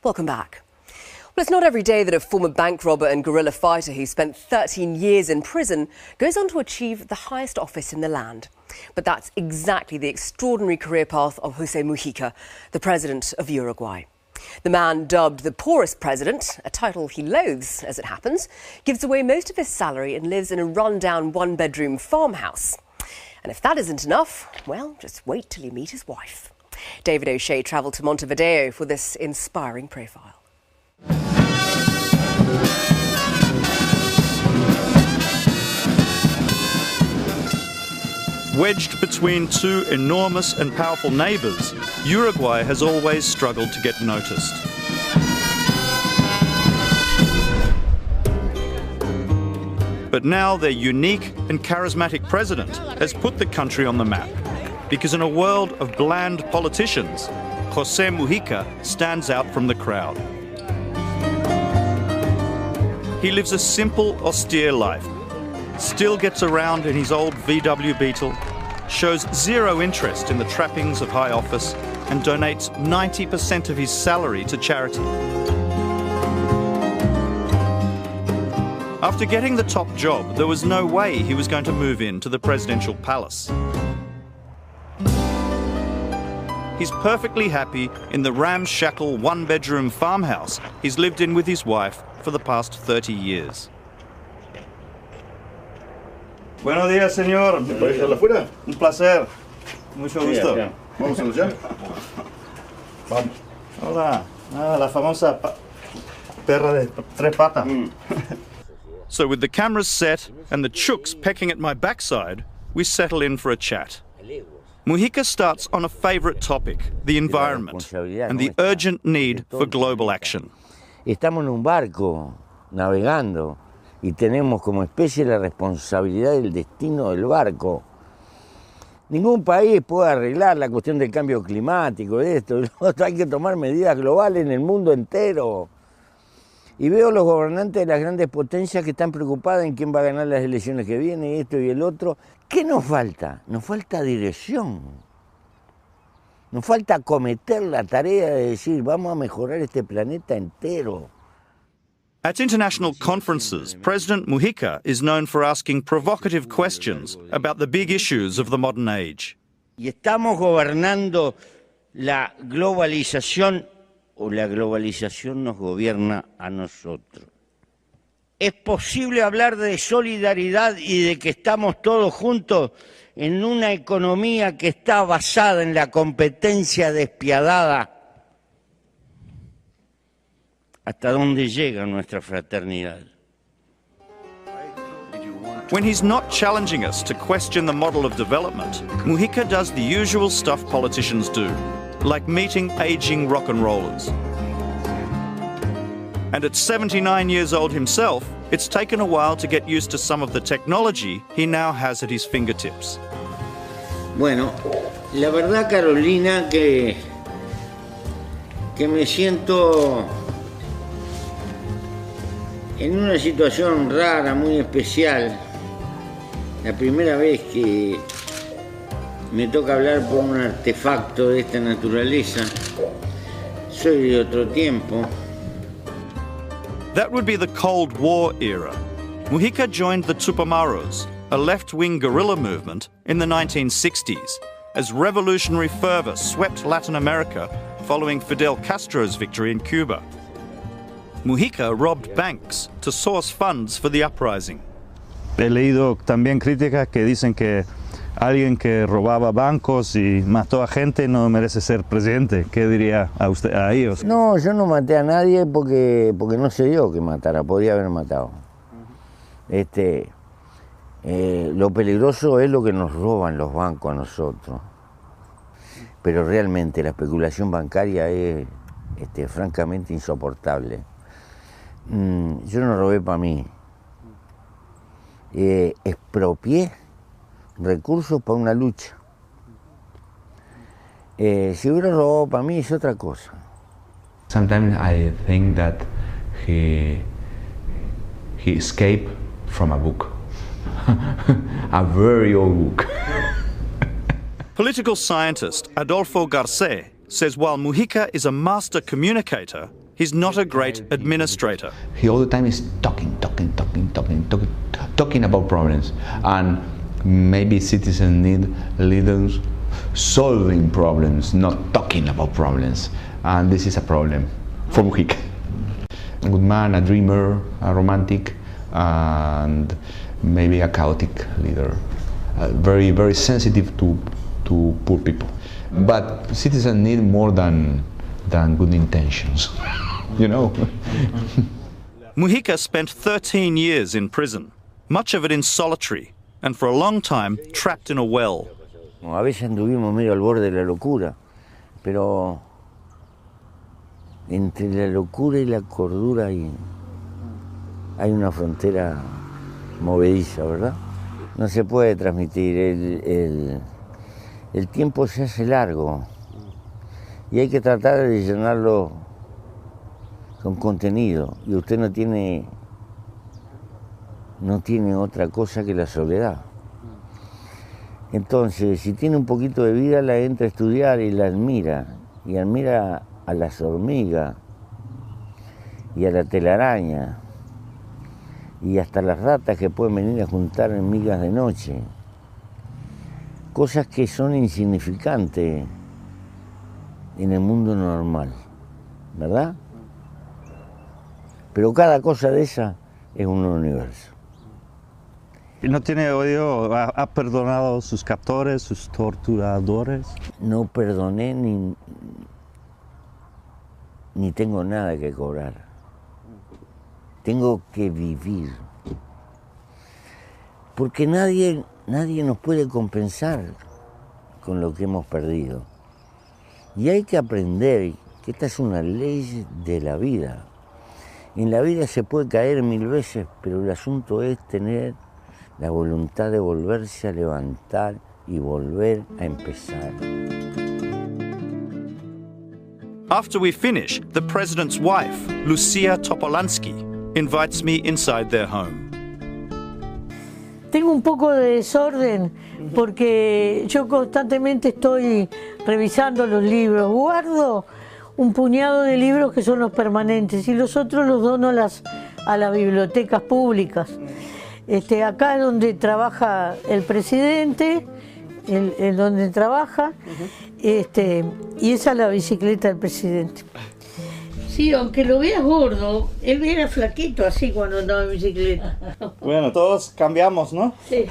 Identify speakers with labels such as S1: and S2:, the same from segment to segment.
S1: Welcome back. Well, it's not every day that a former bank robber and guerrilla fighter who spent 13 years in prison goes on to achieve the highest office in the land. But that's exactly the extraordinary career path of José Mujica, the president of Uruguay. The man, dubbed the poorest president, a title he loathes as it happens, gives away most of his salary and lives in a rundown one-bedroom farmhouse. And if that isn't enough, well, just wait till you meet his wife. David O'Shea travelled to Montevideo for this inspiring profile.
S2: Wedged between two enormous and powerful neighbours, Uruguay has always struggled to get noticed. But now their unique and charismatic president has put the country on the map. Because in a world of bland politicians, José Mujica stands out from the crowd. He lives a simple, austere life, still gets around in his old VW Beetle, shows zero interest in the trappings of high office, and donates 90% of his salary to charity. After getting the top job, there was no way he was going to move into the presidential palace. He's perfectly happy in the ramshackle one-bedroom farmhouse he's lived in with his wife for the past 30 years. Buenos días, señor. Un placer. Mucho gusto.
S3: Vamos allá. Vamos.
S2: Hola. La famosa perra de tres patas. So with the cameras set and the chooks pecking at my backside, we settle in for a chat. Mujica starts on a favourite topic, the environment, and the urgent need for global action.
S4: Estamos en un barco navegando y tenemos como especie la responsabilidad del destino del barco. Ningún país puede arreglar la cuestión del cambio climático, de esto, y lo otro. Hay que tomar medidas globales en el mundo entero. Y veo los gobernantes de las grandes potencias que están preocupadas en quién va a ganar las elecciones que vienen, esto y el otro. ¿Qué nos falta? Nos falta dirección. Nos falta acometer la tarea de decir, vamos a mejorar este planeta entero.
S2: At international conferences, President Mujica is known for asking provocative questions about the big issues of the modern age.
S4: Y estamos gobernando la globalización o la globalización nos gobierna a nosotros. ¿Es posible hablar de solidaridad y de que estamos todos juntos en una economía que está basada en la competencia despiadada? ¿Hasta dónde llega nuestra fraternidad?
S2: When he's not challenging us to question the model of development, Mujica does the usual stuff politicians do, like meeting aging rock and rollers. And at 79 years old himself, it's taken a while to get used to some of the technology he now has at his fingertips.
S4: Bueno, la verdad, Carolina, que me siento en una situación rara, muy especial. La primera vez que me toca hablar por un artefacto de esta naturaleza. Soy de otro tiempo.
S2: That would be the Cold War era. Mujica joined the Tupamaros, a left-wing guerrilla movement in the 1960s, as revolutionary fervor swept Latin America following Fidel Castro's victory in Cuba. Mujica robbed banks to source funds for the uprising.
S5: He leído también críticas que dicen que alguien que robaba bancos y mató a gente no merece ser presidente. ¿Qué diría a ellos?
S4: No, yo no maté a nadie porque no se dio que matara, podría haber matado. Lo peligroso es lo que nos roban los bancos a nosotros. Pero realmente la especulación bancaria es francamente insoportable. Yo no robé para mí. Expropié recursos para una lucha. Si hubiera robado para mí es otra cosa.
S6: Sometimes I think that he escaped from a book, a very old book.
S2: Political scientist Adolfo Garcés says while Mujica is a master communicator, he's not a great administrator.
S6: He all the time is talking about problems, and maybe citizens need leaders solving problems, not talking about problems, and this is a problem for Mujica. A good man, a dreamer, a romantic, and maybe a chaotic leader. Very, very sensitive to poor people. But citizens need more than good intentions, you know.
S2: Mujica spent 13 years in prison, much of it in solitary, and for a long time trapped in a well.
S4: A veces anduvimos medio al borde de la locura, pero entre la locura y la cordura hay una frontera movediza, ¿verdad? No se puede transmitir, el tiempo se hace largo y hay que tratar de llenarlo con contenido, y usted no tiene otra cosa que la soledad. Entonces, si tiene un poquito de vida, la entra a estudiar y la admira, y admira a las hormigas y a la telaraña y hasta las ratas que pueden venir a juntar en migas de noche. Cosas que son insignificantes en el mundo normal, ¿verdad? Pero cada cosa de esa es un universo.
S5: ¿Y no tiene odio? ¿Ha perdonado a sus captores, sus torturadores?
S4: No perdoné ni tengo nada que cobrar. Tengo que vivir. Porque nadie nos puede compensar con lo que hemos perdido. Y hay que aprender que esta es una ley de la vida. En la vida se puede caer 1000 veces, pero el asunto es tener la voluntad de volverse a levantar y volver a empezar.
S2: After we finish, the president's wife, Lucia Topolansky, invites me inside their home.
S7: Tengo un poco de desorden porque yo constantemente estoy revisando los libros. Guardo un puñado de libros que son los permanentes y los otros los dono a las bibliotecas públicas. Acá es donde trabaja el presidente, el donde trabaja, y esa es la bicicleta del presidente. Sí, aunque lo veas gordo, él era flaquito así cuando andaba en bicicleta.
S5: Bueno, todos cambiamos, ¿no?
S7: Sí.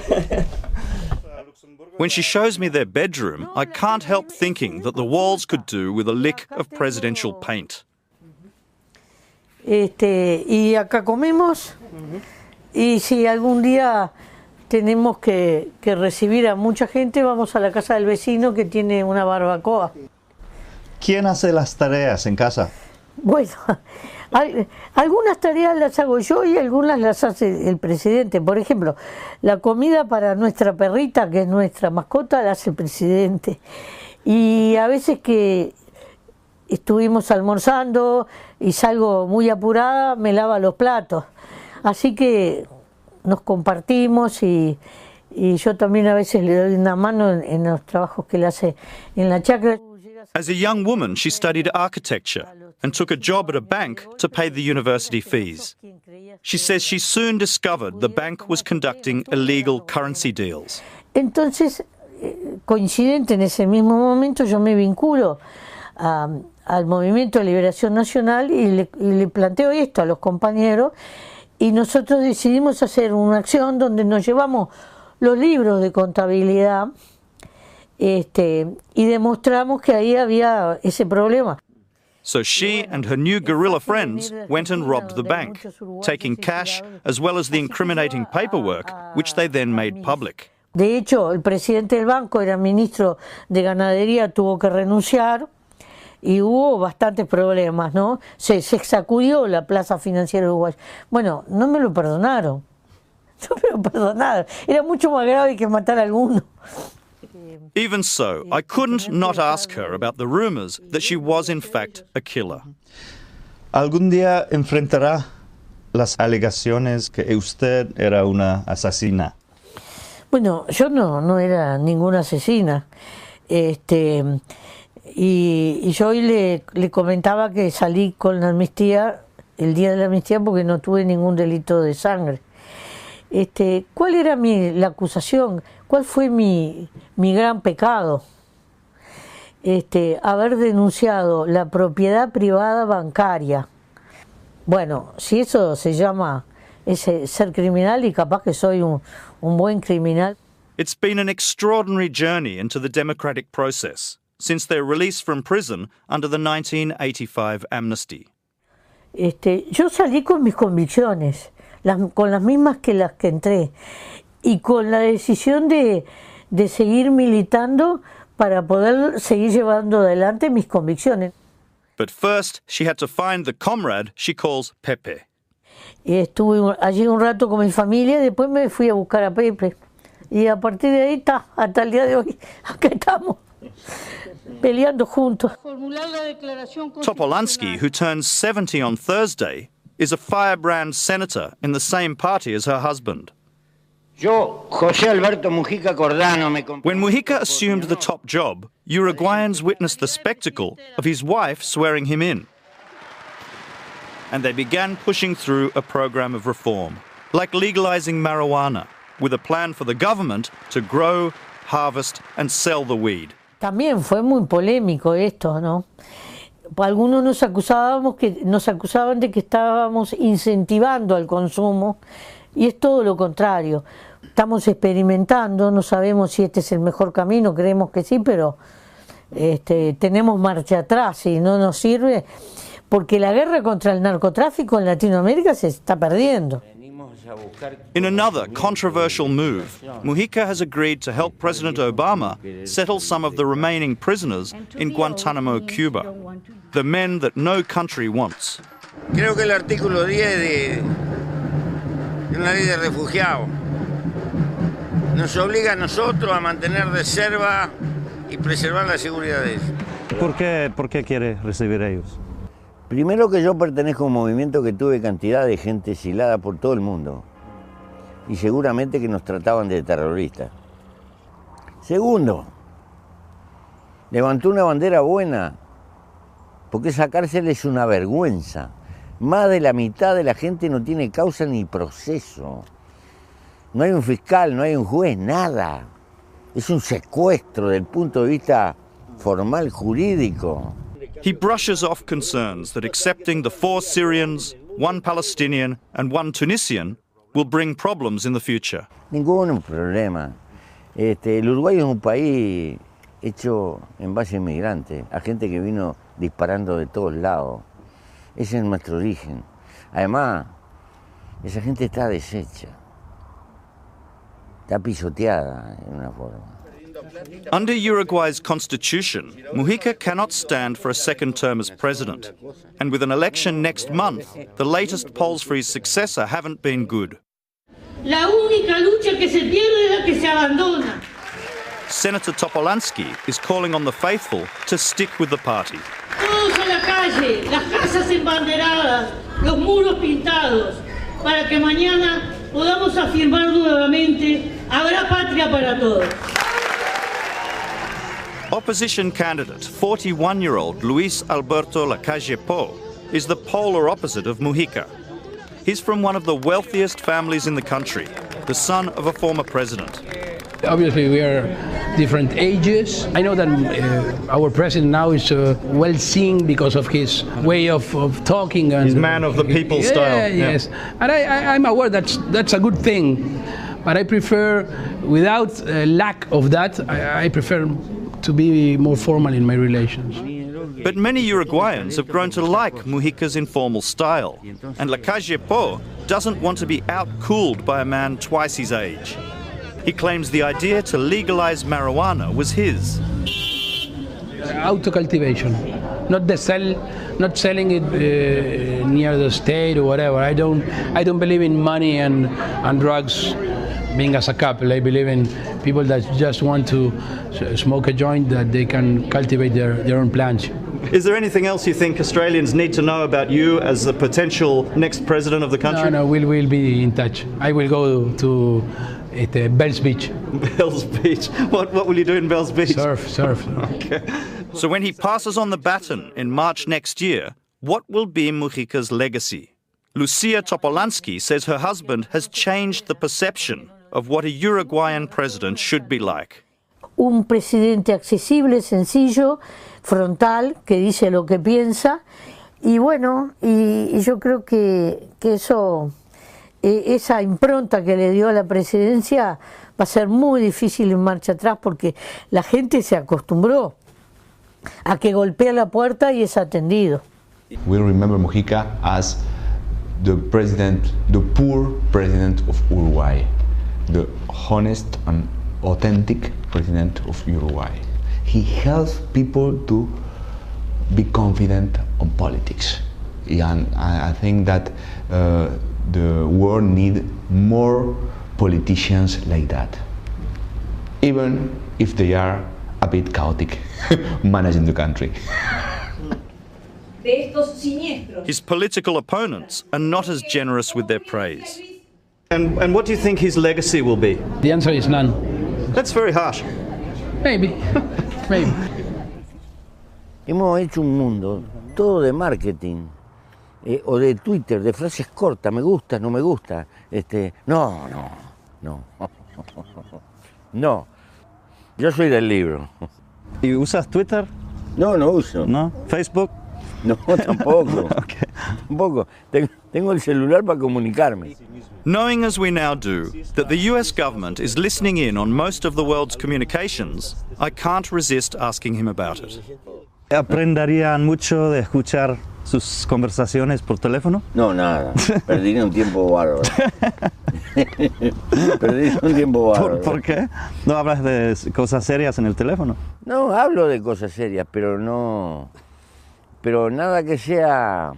S2: When she shows me their bedroom, I can't help thinking that the walls could do with a lick of presidential paint.
S7: Y acá comemos, y si algún día tenemos que recibir a mucha gente, vamos a la casa del vecino que tiene una barbacoa.
S5: ¿Quién hace las tareas en casa?
S7: Bueno, algunas tareas las hago yo y algunas las hace el presidente. Por ejemplo, la comida para nuestra perrita, que es nuestra mascota, la hace el presidente. Y a veces que estuvimos almorzando y salgo muy apurada, me lava los platos. Así que nos compartimos y yo también a veces le doy una mano en los trabajos que él hace en la chacra.
S2: As a young woman, she studied architecture and took a job at a bank to pay the university fees. She says she soon discovered the bank was conducting illegal currency deals.
S7: Entonces, coincidente en ese mismo momento, yo me vinculo al Movimiento de Liberación Nacional y le planteo esto a los compañeros, y nosotros decidimos hacer una acción donde nos llevamos los libros de contabilidad y demostramos que ahí había ese problema.
S2: So she and her new guerrilla friends went and robbed the bank, taking cash as well as the incriminating paperwork, which they then made public.
S7: De hecho, el presidente del banco era ministro de Ganadería, tuvo que renunciar y hubo bastantes problemas, ¿no? Se sacudió la plaza financiera uruguaya. Bueno, no me lo perdonaron. No me lo perdonaron. Era mucho más grave que matar a alguno.
S2: Even so, I couldn't not ask her about the rumors that she was in fact a killer.
S5: ¿Algún día enfrentará las alegaciones que usted era una asesina?
S7: Bueno, yo no era ninguna asesina. Y yo hoy le comentaba que salí con la amnistía, el día de la amnistía, porque no tuve ningún delito de sangre. ¿Cuál era la acusación? ¿Cuál fue mi gran pecado? Haber denunciado la propiedad privada bancaria. Bueno, si eso se llama ser criminal, y capaz que soy un buen criminal.
S2: It's been an extraordinary journey into the democratic process since their release from prison under the 1985 amnesty.
S7: Yo salí con mis convicciones, con las mismas que las que entré, y con la decisión de seguir militando para poder seguir llevando adelante mis convicciones.
S2: But first, she had to find the comrade she calls Pepe.
S7: Estuve allí un rato con mi familia, y después me fui a buscar a Pepe. Y a partir de ahí, hasta el día de hoy, acá estamos, peleando juntos.
S2: Topolansky, who turns 70 on Thursday, is a firebrand senator in the same party as her husband. When Mujica assumed the top job, Uruguayans witnessed the spectacle of his wife swearing him in. And they began pushing through a program of reform, like legalizing marijuana, with a plan for the government to grow, harvest and sell the weed.
S7: También fue muy polémico esto, ¿no? Algunos nos acusaban de que estábamos incentivando al consumo, y es todo lo contrario. Estamos experimentando, no sabemos si este es el mejor camino, creemos que sí, pero tenemos marcha atrás y no nos sirve, porque la guerra contra el narcotráfico en Latinoamérica se está perdiendo.
S2: In another controversial move, Mujica has agreed to help President Obama settle some of the remaining prisoners in Guantanamo, Cuba, the men that no country wants.
S4: Creo que el artículo 10 de una ley de refugiados nos obliga a nosotros a mantener reserva y preservar la seguridad de ellos.
S5: ¿Por qué quiere recibir a ellos?
S4: Primero, que yo pertenezco a un movimiento que tuve cantidad de gente exilada por todo el mundo, y seguramente que nos trataban de terroristas. Segundo, levantó una bandera buena, porque esa cárcel es una vergüenza. Más de la mitad de la gente no tiene causa ni proceso. No hay un fiscal, no hay un juez, nada. Es un secuestro desde el punto de vista formal, jurídico.
S2: He brushes off concerns that accepting the 4 Syrians, 1 Palestinian and 1 Tunisian will bring problems in the future.
S4: Ningún problema. El Uruguay es un país hecho en base a inmigrantes, a gente que vino disparando de todos lados. Ese es nuestro origen. Además, esa gente está deshecha, está pisoteada en una forma.
S2: Under Uruguay's constitution, Mujica cannot stand for a second term as president. And with an election next month, the latest polls for his successor haven't been good.
S8: La única lucha que se pierde es la que se abandona.
S2: Senator Topolansky is calling on the faithful to stick with the party.
S8: Todos a la calle, las casas embanderadas, los muros pintados, para que mañana podamos afirmar nuevamente, habrá patria para todos.
S2: Opposition candidate, 41-year-old Luis Alberto Lacalle Pou, is the polar opposite of Mujica. He's from one of the wealthiest families in the country, the son of a former president.
S9: Obviously, we are different ages. I know that our president now is well seen because of his way of talking. And
S2: he's man of the people style.
S9: Yes, and I'm aware that's a good thing, but I prefer, without lack of that, I prefer to be more formal in my relations.
S2: But many Uruguayans have grown to like Mujica's informal style, and Lacalle Pou doesn't want to be out-cooled by a man twice his age. He claims the idea to legalize marijuana was his.
S9: Auto-cultivation, not selling it near the state or whatever. I don't believe in money and drugs being as a couple. I believe in people that just want to smoke a joint, that they can cultivate their own plants.
S2: Is there anything else you think Australians need to know about you as the potential next president of the country?
S9: No, we'll be in touch. I will go to Bell's Beach.
S2: Bell's Beach. What will you do in Bell's Beach?
S9: Surf.
S2: Okay. So when he passes on the baton in March next year, what will be Mujica's legacy? Lucia Topolansky says her husband has changed the perception of what a Uruguayan president should be like.
S7: Un presidente accesible, sencillo, frontal, que dice lo que piensa, y bueno, y yo creo que eso, esa impronta que le dio a la presidencia va a ser muy difícil en marcha atrás porque la gente se acostumbró a que golpea la puerta y es atendido.
S6: We remember Mujica as the poor president of Uruguay, the honest and authentic president of Uruguay. He helps people to be confident on politics, and I think that the world needs more politicians like that, even if they are a bit chaotic managing the country.
S2: His political opponents are not as generous with their praise.
S5: And what do you think his legacy will be?
S9: The answer is none.
S5: That's very harsh.
S9: Maybe. Maybe.
S4: Hemos hecho un mundo todo de marketing, o de Twitter, de frases cortas, me gusta, no me gusta. No. No. Yo soy del libro.
S5: ¿Y usas Twitter?
S4: No uso.
S5: ¿No? ¿Facebook?
S4: No, tampoco.
S5: Okay.
S4: Tampoco. Tengo el celular para comunicarme.
S2: Knowing as we now do that the US government is listening in on most of the world's communications, I can't resist asking him about it.
S5: ¿Aprenderían mucho de escuchar sus conversaciones por teléfono?
S4: No, nada. Perdería un tiempo bárbaro. Perdería un tiempo bárbaro.
S5: ¿Por qué? ¿No hablas de cosas serias en el teléfono?
S4: No, hablo de cosas serias, pero nada que sea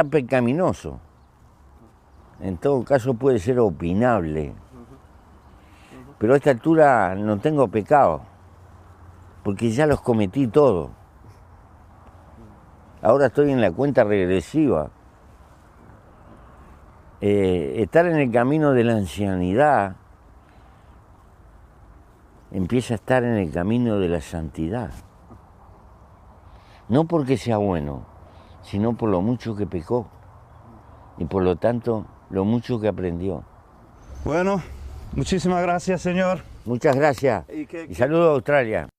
S4: pecaminoso. En todo caso puede ser opinable. Pero a esta altura no tengo pecado, porque ya los cometí todos. Ahora estoy en la cuenta regresiva. Estar en el camino de la ancianidad empieza a estar en el camino de la santidad. No porque sea bueno, sino por lo mucho que pecó y por lo tanto lo mucho que aprendió.
S5: Bueno, muchísimas gracias, señor.
S4: Muchas gracias y saludos a Australia.